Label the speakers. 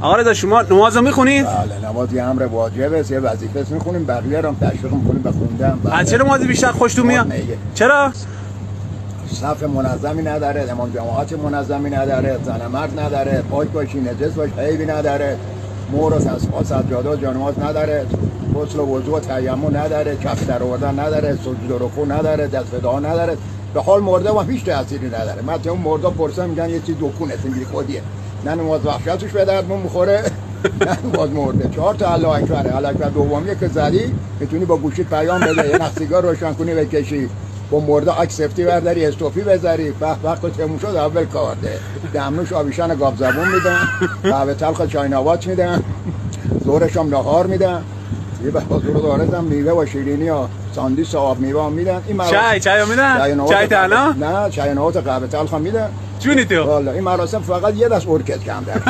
Speaker 1: آقا رضا شما نماز رو میخونید؟
Speaker 2: بله نماز یه امر واجبه، یه وظیفه است میخونیم، بقیه رو هم تشویق میکنیم به خوندن.
Speaker 1: از چه نمازی بیشتر خوشتون میاد؟ چرا؟
Speaker 2: صف منظمی نداره، امام جماعت منظمی نداره، زن مرد نداره، پاک باشی نجس باشی عیبی نداره، مور و تسبیح سجاده و جانماز نداره، غسل و وضو و تیمم نداره، کف در آوردن نداره، سجود و رکوع نداره، دست به دعا نداره. به حال مرده و هیچ تأثیری نداره. مثلا اون مرده پرسن میگن یه چیز دکونه میگی خودیه. نه نماز وحشتش به دردمون میخوره نه نماز مرده. 4 تا الله اکبر، الله اکبر دومیه که زدی میتونی با گوشیت پیام بده، یه نخ سیگار روشن کنی بکشی، با مرده عکس سفتی برداری، استوپی بذاری، وقت تموم شد اول کار ده. دمنوش آبیشن گاو زبون میدن، قهوه تلخ چای نبات میدن، ظهرش هم نهار میدن، یه به حضور دارتم میوه و شیرینی و ساندویچ آب میوه هم میدن. این
Speaker 1: چای میدن؟ چای تنها؟
Speaker 2: نه چای نبات قهوه تلخ هم میدن.
Speaker 1: جونی تو؟
Speaker 2: والا این مراسم فقط یه دست ارکستر کم داره.